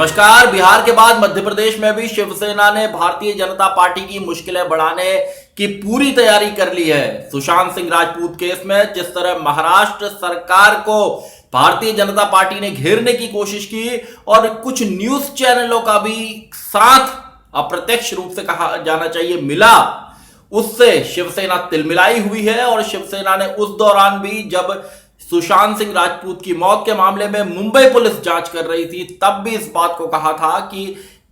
नमस्कार। बिहार के बाद मध्य प्रदेश में भी शिवसेना ने भारतीय जनता पार्टी की मुश्किलें बढ़ाने की पूरी तैयारी कर ली है। सुशांत सिंह राजपूत केस में जिस तरह महाराष्ट्र सरकार को भारतीय जनता पार्टी ने घेरने की कोशिश की और कुछ न्यूज चैनलों का भी साथ अप्रत्यक्ष रूप से कहा जाना चाहिए मिला, उससे शिवसेना तिलमिलाई हुई है। और शिवसेना ने उस दौरान भी, जब सुशांत सिंह राजपूत की मौत के मामले में मुंबई पुलिस जांच कर रही थी, तब भी इस बात को कहा था कि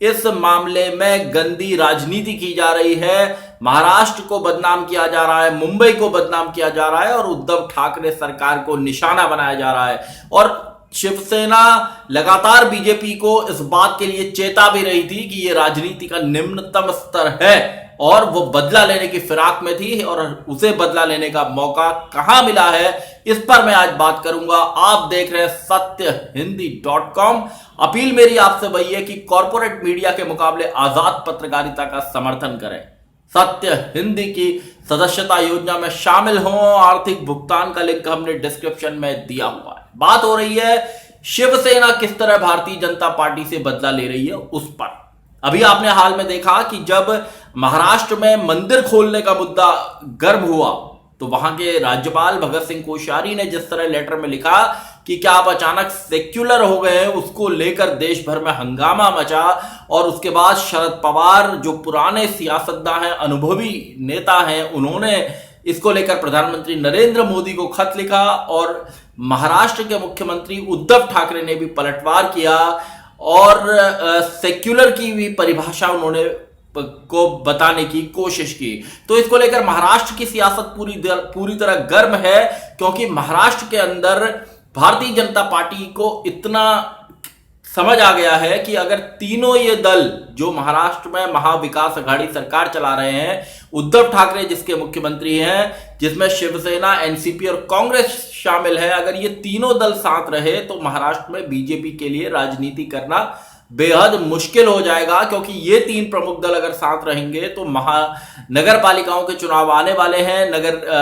इस मामले में गंदी राजनीति की जा रही है, महाराष्ट्र को बदनाम किया जा रहा है, मुंबई को बदनाम किया जा रहा है और उद्धव ठाकरे सरकार को निशाना बनाया जा रहा है। और शिवसेना लगातार बीजेपी को इस बात के लिए चेता भी रही थी कि यह राजनीति का निम्नतम स्तर है और वो बदला लेने की फिराक में थी, और उसे बदला लेने का मौका कहां मिला है, इस पर मैं आज बात करूंगा। आप देख रहे हैं सत्यहिंदी.com। अपील मेरी आपसे वही है कि कॉर्पोरेट मीडिया के मुकाबले आजाद पत्रकारिता का समर्थन करें। सत्य हिंदी की सदस्यता योजना में शामिल हों। आर्थिक भुगतान का लिंक हमने डिस्क्रिप्शन में दिया हुआ है। बात हो रही है शिवसेना किस तरह भारतीय जनता पार्टी से बदला ले रही है उस पर। अभी आपने हाल में देखा कि जब महाराष्ट्र में मंदिर खोलने का मुद्दा गर्म हुआ, तो वहां के राज्यपाल भगत सिंह कोश्यारी ने जिस तरह लेटर में लिखा कि क्या आप अचानक सेक्युलर हो गए हैं, उसको लेकर देश भर में हंगामा मचा। और उसके बाद शरद पवार, जो पुराने सियासतदान हैं, अनुभवी नेता हैं, उन्होंने इसको लेकर प्रधानमंत्री नरेंद्र मोदी को खत लिखा और महाराष्ट्र के मुख्यमंत्री उद्धव ठाकरे ने भी पलटवार किया और सेक्युलर की भी परिभाषा उन्होंने को बताने की कोशिश की। तो इसको लेकर महाराष्ट्र की सियासत पूरी तरह गर्म है, क्योंकि महाराष्ट्र के अंदर भारतीय जनता पार्टी को इतना समझ आ गया है कि अगर तीनों ये दल जो महाराष्ट्र में महाविकास अघाड़ी सरकार चला रहे हैं, उद्धव ठाकरे जिसके मुख्यमंत्री हैं, जिसमें शिवसेना, एनसीपी और कांग्रेस शामिल है, अगर ये तीनों दल साथ रहे तो महाराष्ट्र में बीजेपी के लिए राजनीति करना बेहद मुश्किल हो जाएगा। क्योंकि ये तीन प्रमुख दल अगर साथ रहेंगे तो नगर पालिकाओं के चुनाव आने वाले हैं,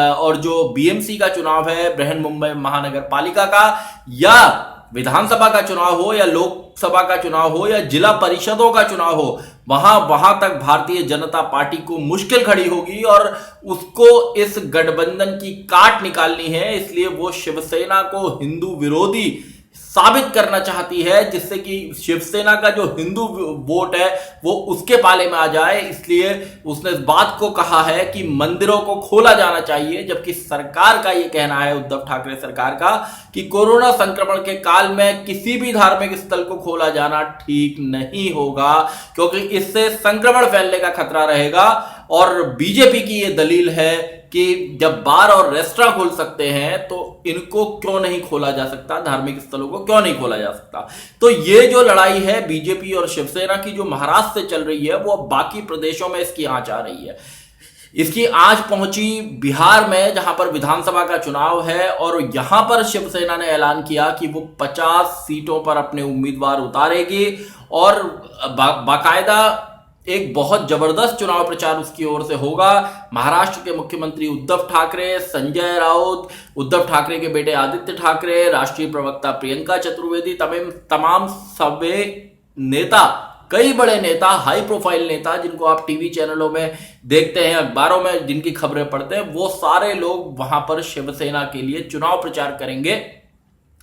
और जो बीएमसी का चुनाव है, बृहन मुंबई महानगर पालिका का, या विधानसभा का चुनाव हो, या लोकसभा का चुनाव हो, या जिला परिषदों का चुनाव हो, वहां तक भारतीय जनता पार्टी को मुश्किल खड़ी होगी और उसको इस गठबंधन की काट निकालनी है। इसलिए वो शिवसेना को हिंदू विरोधी साबित करना चाहती है, जिससे कि शिवसेना का जो हिंदू वोट है वो उसके पाले में आ जाए। इसलिए उसने इस बात को कहा है कि मंदिरों को खोला जाना चाहिए, जबकि सरकार का ये कहना है, उद्धव ठाकरे सरकार का, कि कोरोना संक्रमण के काल में किसी भी धार्मिक स्थल को खोला जाना ठीक नहीं होगा, क्योंकि इससे संक्रमण फैलने का खतरा रहेगा। और बीजेपी की ये दलील है कि जब बार और रेस्टोरेंट खोल सकते हैं तो इनको क्यों नहीं खोला जा सकता, धार्मिक स्थलों को क्यों नहीं खोला जा सकता। तो ये जो लड़ाई है बीजेपी और शिवसेना की, जो महाराष्ट्र से चल रही है, वो बाकी प्रदेशों में इसकी आंच आ रही है। इसकी आंच पहुंची बिहार में, जहां पर विधानसभा का चुनाव है, और यहां पर शिवसेना ने ऐलान किया कि वो 50 सीटों पर अपने उम्मीदवार उतारेगी और बाकायदा एक बहुत जबरदस्त चुनाव प्रचार उसकी ओर से होगा। महाराष्ट्र के मुख्यमंत्री उद्धव ठाकरे, संजय राउत, उद्धव ठाकरे के बेटे आदित्य ठाकरे, राष्ट्रीय प्रवक्ता प्रियंका चतुर्वेदी, तमाम सभी नेता, कई बड़े नेता, हाई प्रोफाइल नेता, जिनको आप टीवी चैनलों में देखते हैं, अखबारों में जिनकी खबरें पढ़ते हैं, वो सारे लोग वहां पर शिवसेना के लिए चुनाव प्रचार करेंगे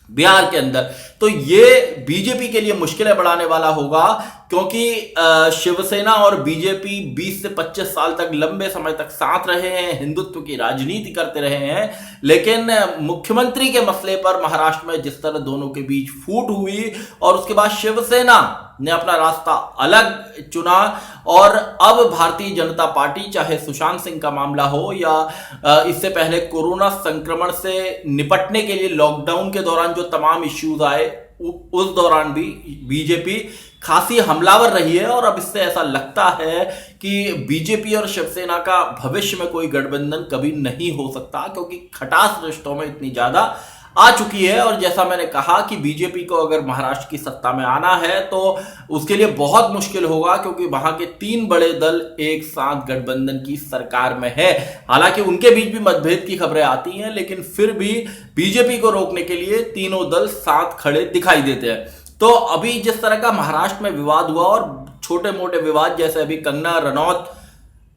बिहार के अंदर। तो ये बीजेपी के लिए मुश्किलें बढ़ाने वाला होगा, क्योंकि शिवसेना और बीजेपी 20 से 25 साल तक, लंबे समय तक साथ रहे हैं, हिंदुत्व की राजनीति करते रहे हैं, लेकिन मुख्यमंत्री के मसले पर महाराष्ट्र में जिस तरह दोनों के बीच फूट हुई और उसके बाद शिवसेना ने अपना रास्ता अलग चुना, और अब भारतीय जनता पार्टी, चाहे सुशांत सिंह का मामला हो या इससे पहले कोरोना संक्रमण से निपटने के लिए लॉकडाउन के दौरान जो तमाम इश्यूज आए, उस दौरान भी बीजेपी खासी हमलावर रही है। और अब इससे ऐसा लगता है कि बीजेपी और शिवसेना का भविष्य में कोई गठबंधन कभी नहीं हो सकता, क्योंकि खटास रिश्तों में इतनी ज्यादा आ चुकी है। और जैसा मैंने कहा कि बीजेपी को अगर महाराष्ट्र की सत्ता में आना है तो उसके लिए बहुत मुश्किल होगा, क्योंकि वहां के तीन बड़े दल एक साथ गठबंधन की सरकार में है। हालांकि उनके बीच भी मतभेद की खबरें आती हैं, लेकिन फिर भी बीजेपी को रोकने के लिए तीनों दल साथ खड़े दिखाई देते हैं। तो अभी जिस तरह का महाराष्ट्र में विवाद हुआ और छोटे मोटे विवाद, जैसे अभी कंगना रनौत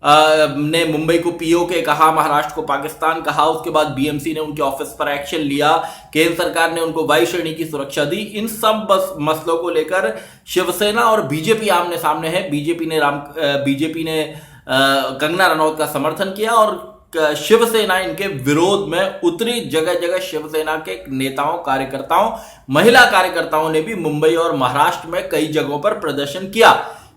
ने मुंबई को पीओके कहा, महाराष्ट्र को पाकिस्तान कहा, उसके बाद बीएमसी ने उनके ऑफिस पर एक्शन लिया, केंद्र सरकार ने उनको वायु श्रेणी की सुरक्षा दी, इन सब मसलों को लेकर शिवसेना और बीजेपी आमने सामने है। बीजेपी ने कंगना रनौत का समर्थन किया और शिवसेना इनके विरोध में उतरी। जगह जगह शिवसेना के नेताओं, कार्यकर्ताओं, महिला कार्यकर्ताओं ने भी मुंबई और महाराष्ट्र में कई जगहों पर प्रदर्शन किया।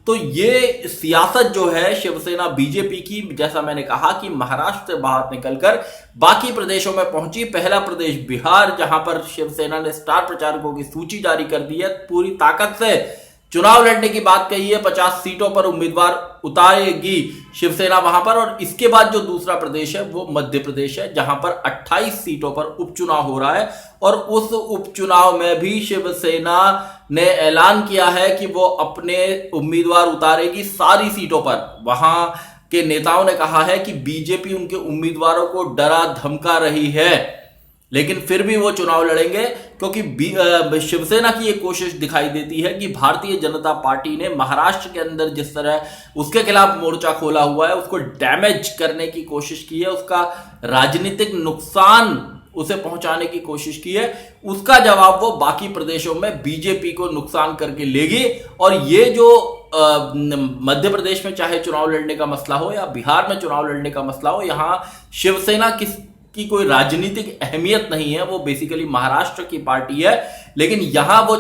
तो ये सियासत जो है शिवसेना बीजेपी की, जैसा मैंने कहा कि महाराष्ट्र से बाहर निकलकर बाकी प्रदेशों में पहुंची। पहला प्रदेश बिहार, जहां पर शिवसेना ने स्टार प्रचारकों की सूची जारी कर दी है, पूरी ताकत से चुनाव लड़ने की बात कही है, 50 सीटों पर उम्मीदवार उतारेगी शिवसेना वहां पर। और इसके बाद जो दूसरा प्रदेश है वो मध्य प्रदेश है, जहां पर 28 सीटों पर उपचुनाव हो रहा है और उस उपचुनाव में भी शिवसेना ने ऐलान किया है कि वो अपने उम्मीदवार उतारेगी सारी सीटों पर। वहां के नेताओं ने कहा है कि बीजेपी उनके उम्मीदवारों को डरा धमका रही है, लेकिन फिर भी वो चुनाव लड़ेंगे, क्योंकि शिवसेना की एक कोशिश दिखाई देती है कि भारतीय जनता पार्टी ने महाराष्ट्र के अंदर जिस तरह उसके खिलाफ मोर्चा खोला हुआ है, उसको डैमेज करने की कोशिश की है, उसका राजनीतिक नुकसान उसे पहुंचाने की कोशिश की है। उसका जवाब वो बाकी प्रदेशों में बीजेपी को नुकसान करके लेगी। और ये जो मध्य प्रदेश में चाहे चुनाव लड़ने का मसला हो या बिहार में चुनाव लड़ने का मसला हो, यहां शिवसेना की कोई राजनीतिक अहमियत नहीं है, वो बेसिकली महाराष्ट्र की पार्टी है। लेकिन यहां वो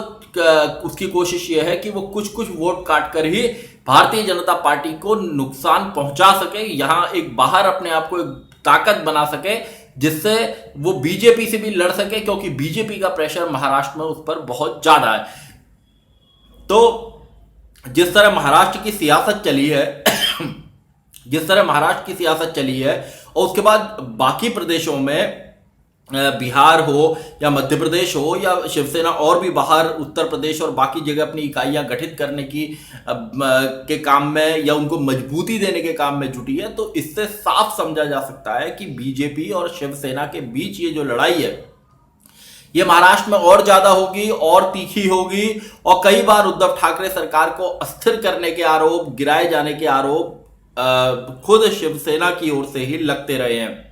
उसकी कोशिश ये है कि वो कुछ वोट काट कर ही भारतीय जनता पार्टी को नुकसान पहुंचा सके, यहां एक बाहर अपने आप को एक ताकत बना सके, जिससे वो बीजेपी से भी लड़ सके, क्योंकि बीजेपी का प्रेशर महाराष्ट्र में उस पर बहुत ज्यादा है। तो जिस तरह महाराष्ट्र की सियासत चली है और उसके बाद बाकी प्रदेशों में बिहार हो या मध्य प्रदेश हो या शिवसेना और भी बाहर उत्तर प्रदेश और बाकी जगह अपनी इकाइयां गठित करने के काम में या उनको मजबूती देने के काम में जुटी है, तो इससे साफ समझा जा सकता है कि बीजेपी और शिवसेना के बीच ये जो लड़ाई है ये महाराष्ट्र में और ज्यादा होगी और तीखी होगी। और कई बार उद्धव ठाकरे सरकार को अस्थिर करने के आरोप, गिराए जाने के आरोप खुद शिवसेना की ओर से ही लगते रहे हैं।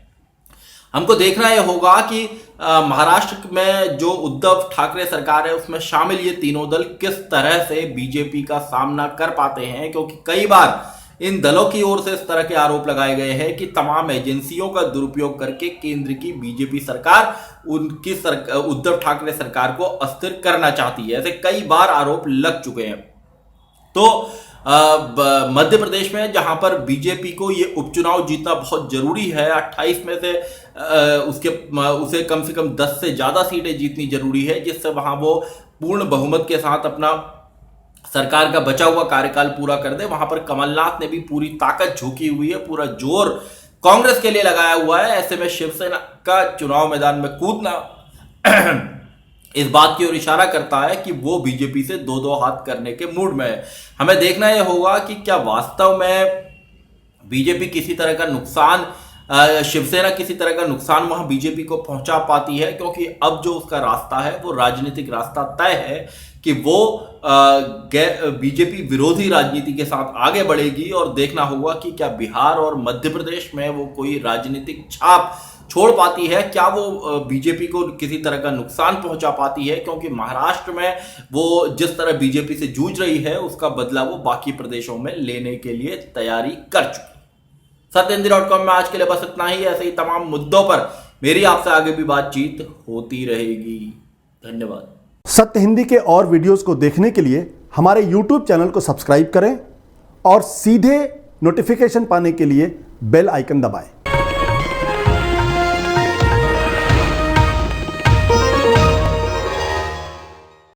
हमको देखना यह होगा कि महाराष्ट्र में जो उद्धव ठाकरे सरकार है उसमें शामिल ये तीनों दल किस तरह से बीजेपी का सामना कर पाते हैं, क्योंकि कई बार इन दलों की ओर से इस तरह के आरोप लगाए गए हैं कि तमाम एजेंसियों का दुरुपयोग करके केंद्र की बीजेपी सरकार उद्धव ठाकरे सरकार को अस्थिर करना चाहती है। ऐसे कई बार आरोप लग चुके हैं। तो मध्य प्रदेश में जहां पर बीजेपी को ये उपचुनाव जीतना बहुत जरूरी है, 28 में से उसे कम से कम 10 से ज्यादा सीटें जीतनी जरूरी है, जिससे वहां वो पूर्ण बहुमत के साथ अपना सरकार का बचा हुआ कार्यकाल पूरा कर दे। वहां पर कमलनाथ ने भी पूरी ताकत झोंकी हुई है, पूरा जोर कांग्रेस के लिए लगाया हुआ है। ऐसे में शिवसेना का चुनाव मैदान में कूदना इस बात की ओर इशारा करता है कि वो बीजेपी से दो हाथ करने के मूड में है। हमें देखना यह होगा कि क्या वास्तव में बीजेपी किसी तरह का नुकसान, शिवसेना किसी तरह का नुकसान वहां बीजेपी को पहुंचा पाती है, क्योंकि अब जो उसका रास्ता है वो राजनीतिक रास्ता तय है कि वो बीजेपी विरोधी राजनीति के साथ आगे बढ़ेगी। और देखना होगा कि क्या बिहार और मध्य प्रदेश में वो कोई राजनीतिक छाप छोड़ पाती है, क्या वो बीजेपी को किसी तरह का नुकसान पहुंचा पाती है, क्योंकि महाराष्ट्र में वो जिस तरह बीजेपी से जूझ रही है उसका बदला वो बाकी प्रदेशों में लेने के लिए तैयारी कर चुकी। सत्यहिंदी.com में आज के लिए बस इतना ही। ऐसे ही तमाम मुद्दों पर मेरी आपसे आगे भी बातचीत होती रहेगी। धन्यवाद। सत्य हिंदी के और वीडियोस को देखने के लिए हमारे YouTube चैनल को सब्सक्राइब करें और सीधे नोटिफिकेशन पाने के लिए बेल आइकन दबाएं।